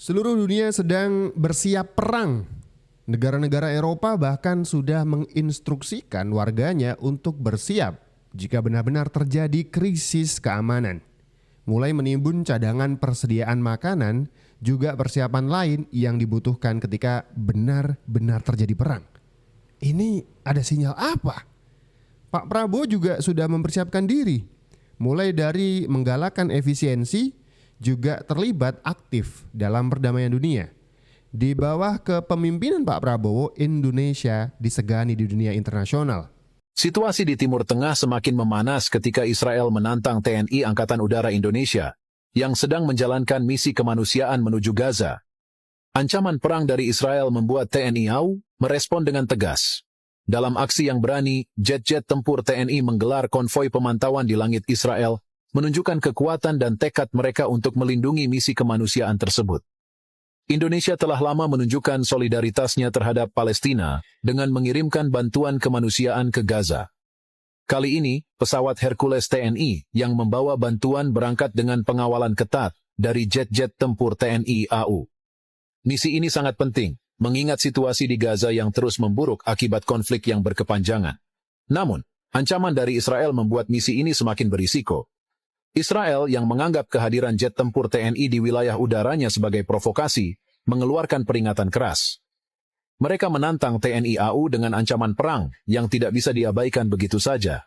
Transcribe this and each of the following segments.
Seluruh dunia sedang bersiap perang. Negara-negara Eropa bahkan sudah menginstruksikan warganya untuk bersiap jika benar-benar terjadi krisis keamanan. Mulai menimbun cadangan persediaan makanan, juga persiapan lain yang dibutuhkan ketika benar-benar terjadi perang. Ini ada sinyal apa? Pak Prabowo juga sudah mempersiapkan diri, mulai dari menggalakkan efisiensi, juga terlibat aktif dalam perdamaian dunia. Di bawah kepemimpinan Pak Prabowo, Indonesia disegani di dunia internasional. Situasi di Timur Tengah semakin memanas ketika Israel menantang TNI Angkatan Udara Indonesia yang sedang menjalankan misi kemanusiaan menuju Gaza. Ancaman perang dari Israel membuat TNI AU merespon dengan tegas. Dalam aksi yang berani, jet-jet tempur TNI menggelar konvoi pemantauan di langit Israel, menunjukkan kekuatan dan tekad mereka untuk melindungi misi kemanusiaan tersebut. Indonesia telah lama menunjukkan solidaritasnya terhadap Palestina dengan mengirimkan bantuan kemanusiaan ke Gaza. Kali ini, pesawat Hercules TNI yang membawa bantuan berangkat dengan pengawalan ketat dari jet-jet tempur TNI AU. Misi ini sangat penting, mengingat situasi di Gaza yang terus memburuk akibat konflik yang berkepanjangan. Namun, ancaman dari Israel membuat misi ini semakin berisiko. Israel yang menganggap kehadiran jet tempur TNI di wilayah udaranya sebagai provokasi, mengeluarkan peringatan keras. Mereka menantang TNI AU dengan ancaman perang yang tidak bisa diabaikan begitu saja.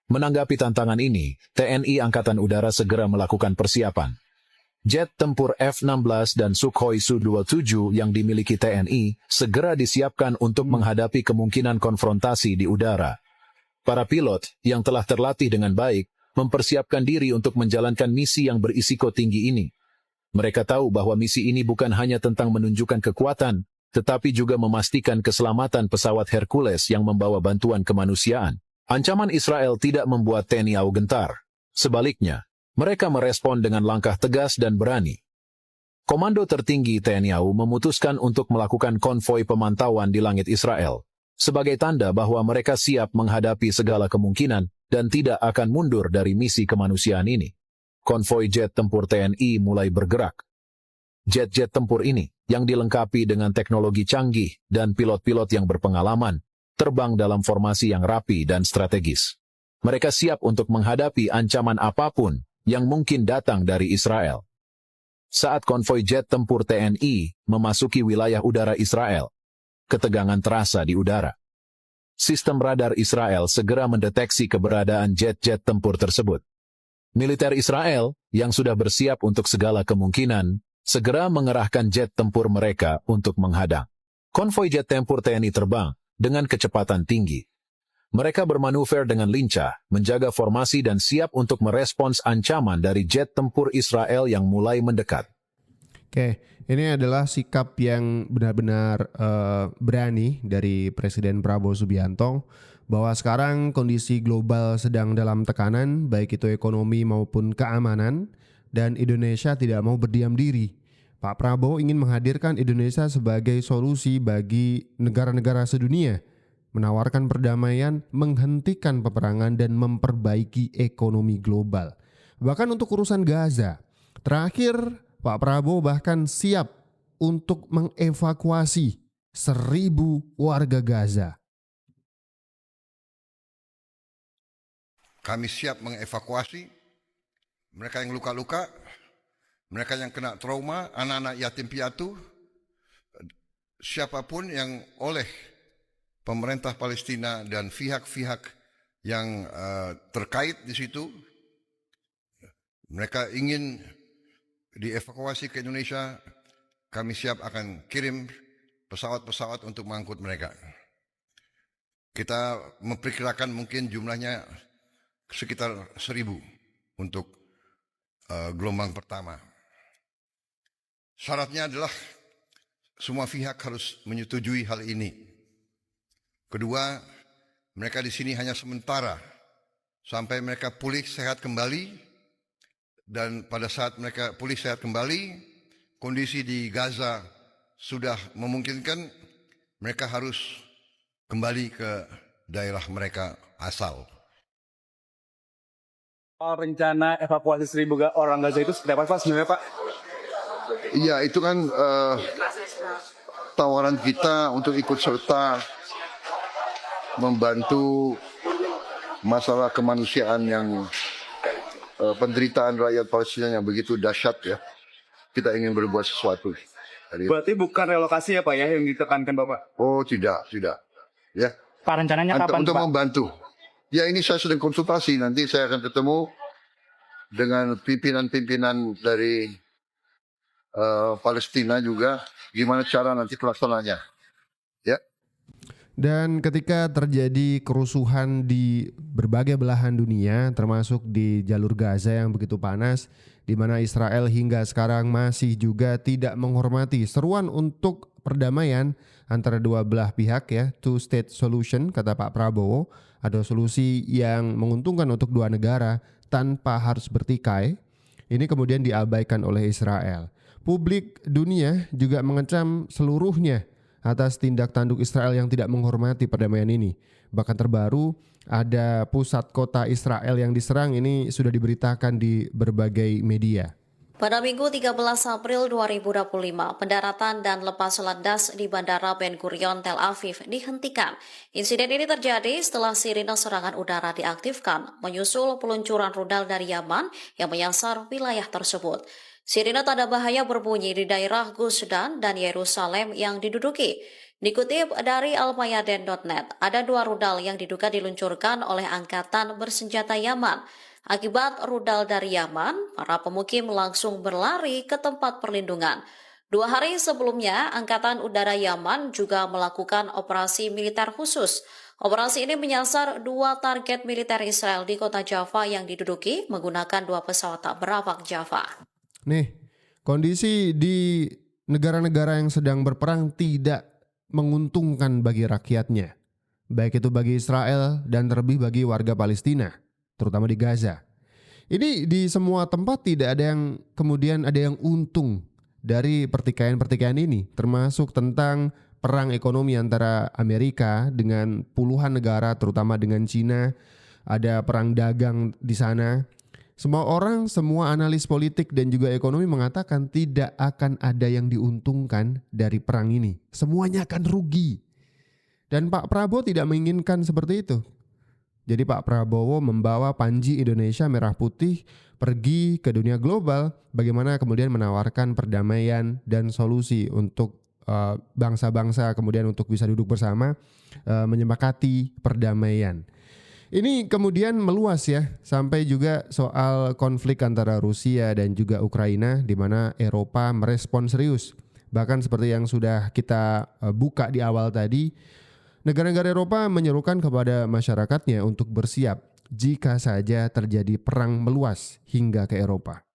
Menanggapi tantangan ini, TNI Angkatan Udara segera melakukan persiapan. Jet tempur F-16 dan Sukhoi Su-27 yang dimiliki TNI segera disiapkan untuk menghadapi kemungkinan konfrontasi di udara. Para pilot yang telah terlatih dengan baik mempersiapkan diri untuk menjalankan misi yang berisiko tinggi ini. Mereka tahu bahwa misi ini bukan hanya tentang menunjukkan kekuatan, tetapi juga memastikan keselamatan pesawat Hercules yang membawa bantuan kemanusiaan. Ancaman Israel tidak membuat TNI AU gentar. Sebaliknya, mereka merespon dengan langkah tegas dan berani. Komando tertinggi TNI AU memutuskan untuk melakukan konvoi pemantauan di langit Israel, sebagai tanda bahwa mereka siap menghadapi segala kemungkinan dan tidak akan mundur dari misi kemanusiaan ini. Konvoi jet tempur TNI mulai bergerak. Jet-jet tempur ini, yang dilengkapi dengan teknologi canggih dan pilot-pilot yang berpengalaman, terbang dalam formasi yang rapi dan strategis. Mereka siap untuk menghadapi ancaman apapun yang mungkin datang dari Israel. Saat konvoi jet tempur TNI memasuki wilayah udara Israel, ketegangan terasa di udara. Sistem radar Israel segera mendeteksi keberadaan jet-jet tempur tersebut. Militer Israel, yang sudah bersiap untuk segala kemungkinan, segera mengerahkan jet tempur mereka untuk menghadang. Konvoi jet tempur TNI terbang dengan kecepatan tinggi. Mereka bermanuver dengan lincah, menjaga formasi dan siap untuk merespons ancaman dari jet tempur Israel yang mulai mendekat. Oke, ini adalah sikap yang benar-benar berani dari Presiden Prabowo Subianto bahwa sekarang kondisi global sedang dalam tekanan, baik itu ekonomi maupun keamanan, dan Indonesia tidak mau berdiam diri. Pak Prabowo ingin menghadirkan Indonesia sebagai solusi bagi negara-negara sedunia, menawarkan perdamaian, menghentikan peperangan, dan memperbaiki ekonomi global. Bahkan untuk urusan Gaza, terakhir Pak Prabowo bahkan siap untuk mengevakuasi 1.000 warga Gaza. Kami siap mengevakuasi mereka yang luka-luka, mereka yang kena trauma, anak-anak yatim piatu, siapapun yang oleh pemerintah Palestina dan pihak-pihak yang terkait di situ, mereka ingin dievakuasi ke Indonesia, kami siap akan kirim pesawat-pesawat untuk mengangkut mereka. Kita memperkirakan mungkin jumlahnya sekitar 1.000 untuk gelombang pertama. Syaratnya adalah semua pihak harus menyetujui hal ini. Kedua, mereka di sini hanya sementara sampai mereka pulih sehat kembali, dan pada saat mereka pulih sehat kembali, kondisi di Gaza sudah memungkinkan, mereka harus kembali ke daerah mereka asal. Rencana evakuasi 1.000 orang Gaza itu seperti apa Pak sebenarnya Pak? Iya, itu kan tawaran kita untuk ikut serta membantu masalah kemanusiaan yang penderitaan rakyat Palestina yang begitu dahsyat ya. Kita ingin berbuat sesuatu. Berarti bukan relokasi ya Pak ya yang ditekankan Bapak? Oh tidak. Ya. Pak rencananya kapan Untuk Pak? membantu. Ya ini saya sedang konsultasi. Nanti saya akan ketemu dengan pimpinan-pimpinan dari Palestina juga. Gimana cara nanti pelaksananya. Ya. Dan ketika terjadi kerusuhan di berbagai belahan dunia, termasuk di jalur Gaza yang begitu panas, di mana Israel hingga sekarang masih juga tidak menghormati seruan untuk perdamaian antara dua belah pihak ya, two state solution kata Pak Prabowo, ada solusi yang menguntungkan untuk dua negara tanpa harus bertikai. Ini kemudian diabaikan oleh Israel. Publik dunia juga mengecam seluruhnya atas tindak tanduk Israel yang tidak menghormati perdamaian ini. Bahkan terbaru ada pusat kota Israel yang diserang, ini sudah diberitakan di berbagai media. Pada Minggu 13 April 2025, pendaratan dan lepas landas di Bandara Ben Gurion Tel Aviv dihentikan. Insiden ini terjadi setelah sirine serangan udara diaktifkan, menyusul peluncuran rudal dari Yaman yang menyasar wilayah tersebut. Sirine tanda bahaya berbunyi di daerah Gusdan dan Yerusalem yang diduduki. Dikutip dari almayadin.net, ada 2 rudal yang diduga diluncurkan oleh angkatan bersenjata Yaman. Akibat rudal dari Yaman, para pemukim langsung berlari ke tempat perlindungan. 2 hari sebelumnya, Angkatan Udara Yaman juga melakukan operasi militer khusus. Operasi ini menyasar 2 target militer Israel di kota Jaffa yang diduduki menggunakan 2 pesawat tak berawak Jaffa. Nih, kondisi di negara-negara yang sedang berperang tidak menguntungkan bagi rakyatnya, baik itu bagi Israel dan terlebih bagi warga Palestina, terutama di Gaza. Ini di semua tempat tidak ada yang kemudian ada yang untung dari pertikaian-pertikaian ini, termasuk tentang perang ekonomi antara Amerika dengan puluhan negara, terutama dengan Cina. Ada perang dagang di sana. Semua orang, semua analis politik dan juga ekonomi mengatakan tidak akan ada yang diuntungkan dari perang ini. Semuanya akan rugi. Dan Pak Prabowo tidak menginginkan seperti itu. Jadi Pak Prabowo membawa Panji Indonesia Merah Putih pergi ke dunia global, bagaimana kemudian menawarkan perdamaian dan solusi untuk bangsa-bangsa kemudian untuk bisa duduk bersama menyepakati perdamaian. Ini kemudian meluas ya sampai juga soal konflik antara Rusia dan juga Ukraina, di mana Eropa merespon serius. Bahkan seperti yang sudah kita buka di awal tadi, negara-negara Eropa menyerukan kepada masyarakatnya untuk bersiap jika saja terjadi perang meluas hingga ke Eropa.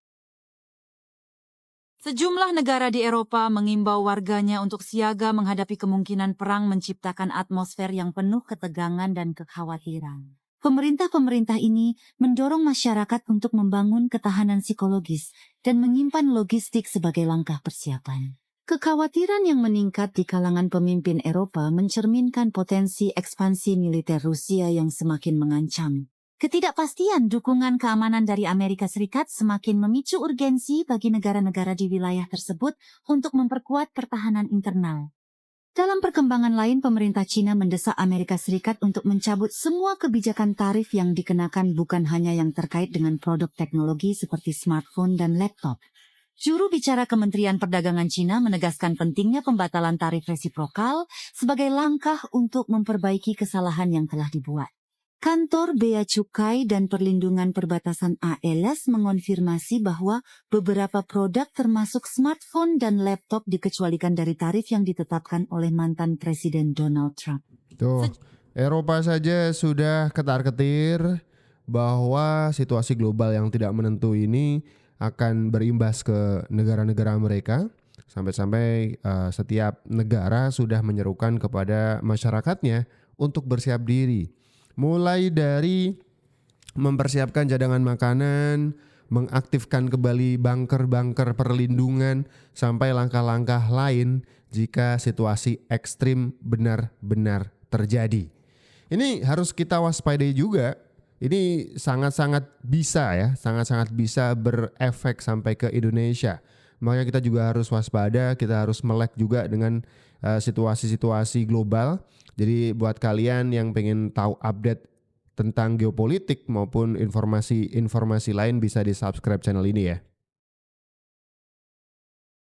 Sejumlah negara di Eropa mengimbau warganya untuk siaga menghadapi kemungkinan perang menciptakan atmosfer yang penuh ketegangan dan kekhawatiran. Pemerintah-pemerintah ini mendorong masyarakat untuk membangun ketahanan psikologis dan menyimpan logistik sebagai langkah persiapan. Kekhawatiran yang meningkat di kalangan pemimpin Eropa mencerminkan potensi ekspansi militer Rusia yang semakin mengancam. Ketidakpastian dukungan keamanan dari Amerika Serikat semakin memicu urgensi bagi negara-negara di wilayah tersebut untuk memperkuat pertahanan internal. Dalam perkembangan lain, pemerintah Cina mendesak Amerika Serikat untuk mencabut semua kebijakan tarif yang dikenakan bukan hanya yang terkait dengan produk teknologi seperti smartphone dan laptop. Juru bicara Kementerian Perdagangan Cina menegaskan pentingnya pembatalan tarif resiprokal sebagai langkah untuk memperbaiki kesalahan yang telah dibuat. Kantor Bea Cukai dan Perlindungan Perbatasan ALS mengonfirmasi bahwa beberapa produk termasuk smartphone dan laptop dikecualikan dari tarif yang ditetapkan oleh mantan Presiden Donald Trump. Tuh, Eropa saja sudah ketar-ketir bahwa situasi global yang tidak menentu ini akan berimbas ke negara-negara mereka. Sampai-sampai setiap negara sudah menyerukan kepada masyarakatnya untuk bersiap diri. Mulai dari mempersiapkan cadangan makanan, mengaktifkan kembali bunker-bunker perlindungan, sampai langkah-langkah lain jika situasi ekstrim benar-benar terjadi. Ini harus kita waspadai juga. Ini sangat-sangat bisa ya, sangat-sangat bisa berefek sampai ke Indonesia. Makanya kita juga harus waspada, kita harus melek juga dengan situasi-situasi global. Jadi buat kalian yang pengen tahu update tentang geopolitik maupun informasi lain bisa di-subscribe channel ini ya.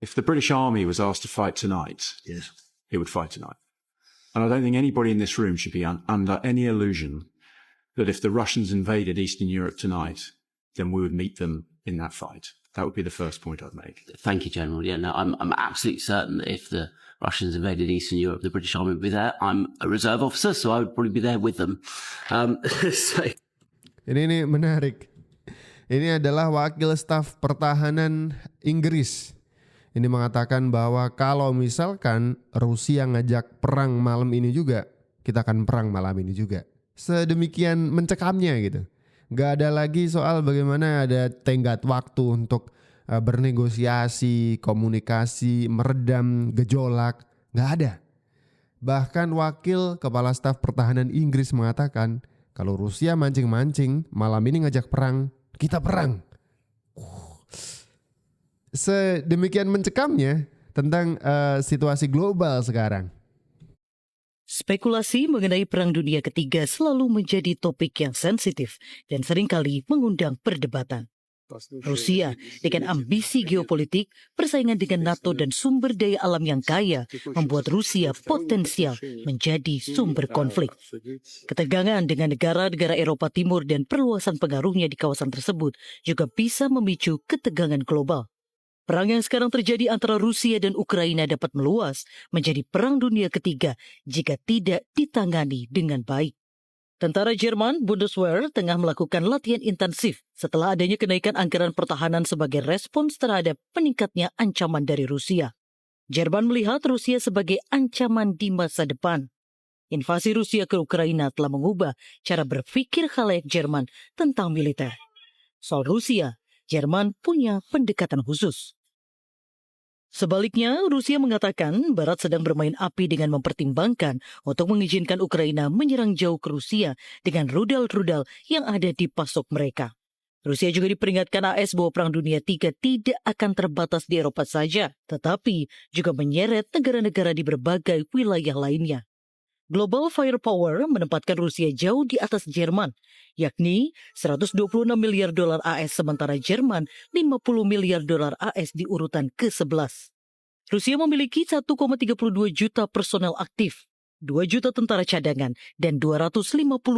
If the British Army was asked to fight tonight, yes, it would fight tonight. And I don't think anybody in this room should be under any illusion that if the Russians invaded Eastern Europe tonight, then we would meet them in that fight. That would be the first point I'd make. Thank you, General. Yeah, no, I'm absolutely certain that if the Russians invaded Eastern Europe, the British Army would be there. I'm a reserve officer, so I would probably be there with them. So... Ini menarik. Ini adalah wakil staf pertahanan Inggris. Ini mengatakan bahwa kalau misalkan Rusia ngajak perang malam ini juga, kita akan perang malam ini juga. Sedemikian mencekamnya gitu. Gak ada lagi soal bagaimana ada tenggat waktu untuk bernegosiasi, komunikasi, meredam gejolak. Gak ada. Bahkan wakil kepala staf pertahanan Inggris mengatakan kalau Rusia mancing-mancing malam ini ngajak perang, kita perang. Sedemikian mencekamnya tentang situasi global sekarang. Spekulasi mengenai Perang Dunia Ketiga selalu menjadi topik yang sensitif dan seringkali mengundang perdebatan. Rusia dengan ambisi geopolitik, persaingan dengan NATO dan sumber daya alam yang kaya membuat Rusia potensial menjadi sumber konflik. Ketegangan dengan negara-negara Eropa Timur dan perluasan pengaruhnya di kawasan tersebut juga bisa memicu ketegangan global. Perang yang sekarang terjadi antara Rusia dan Ukraina dapat meluas menjadi Perang Dunia Ketiga jika tidak ditangani dengan baik. Tentara Jerman Bundeswehr tengah melakukan latihan intensif setelah adanya kenaikan anggaran pertahanan sebagai respons terhadap meningkatnya ancaman dari Rusia. Jerman melihat Rusia sebagai ancaman di masa depan. Invasi Rusia ke Ukraina telah mengubah cara berpikir khalayak Jerman tentang militer. Soal Rusia, Jerman punya pendekatan khusus. Sebaliknya, Rusia mengatakan Barat sedang bermain api dengan mempertimbangkan untuk mengizinkan Ukraina menyerang jauh ke Rusia dengan rudal-rudal yang ada di pasok mereka. Rusia juga diperingatkan AS bahwa Perang Dunia III tidak akan terbatas di Eropa saja, tetapi juga menyeret negara-negara di berbagai wilayah lainnya. Global Firepower menempatkan Rusia jauh di atas Jerman, yakni 126 miliar dolar AS sementara Jerman 50 miliar dolar AS di urutan ke-11. Rusia memiliki 1,32 juta personel aktif, 2 juta tentara cadangan, dan 250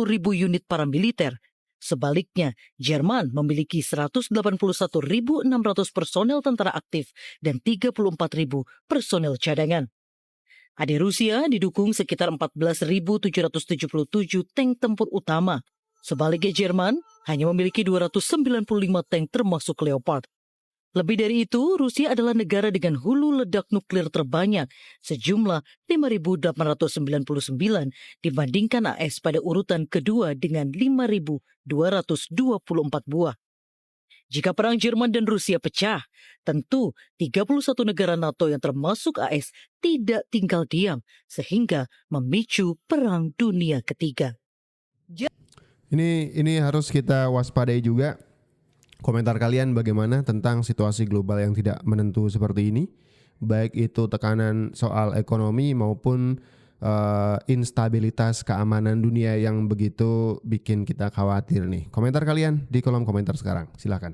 ribu unit paramiliter. Sebaliknya, Jerman memiliki 181.600 personel tentara aktif dan 34.000 personel cadangan. Adik Rusia didukung sekitar 14.777 tank tempur utama. Sebaliknya Jerman hanya memiliki 295 tank termasuk Leopard. Lebih dari itu, Rusia adalah negara dengan hulu ledak nuklir terbanyak, sejumlah 5.899 dibandingkan AS pada urutan kedua dengan 5.224 buah. Jika perang Jerman dan Rusia pecah, tentu 31 negara NATO yang termasuk AS tidak tinggal diam sehingga memicu Perang Dunia Ketiga. Ini harus kita waspadai juga. Komentar kalian bagaimana tentang situasi global yang tidak menentu seperti ini, baik itu tekanan soal ekonomi maupun instabilitas keamanan dunia yang begitu bikin kita khawatir nih. Komentar kalian di kolom komentar sekarang, silakan.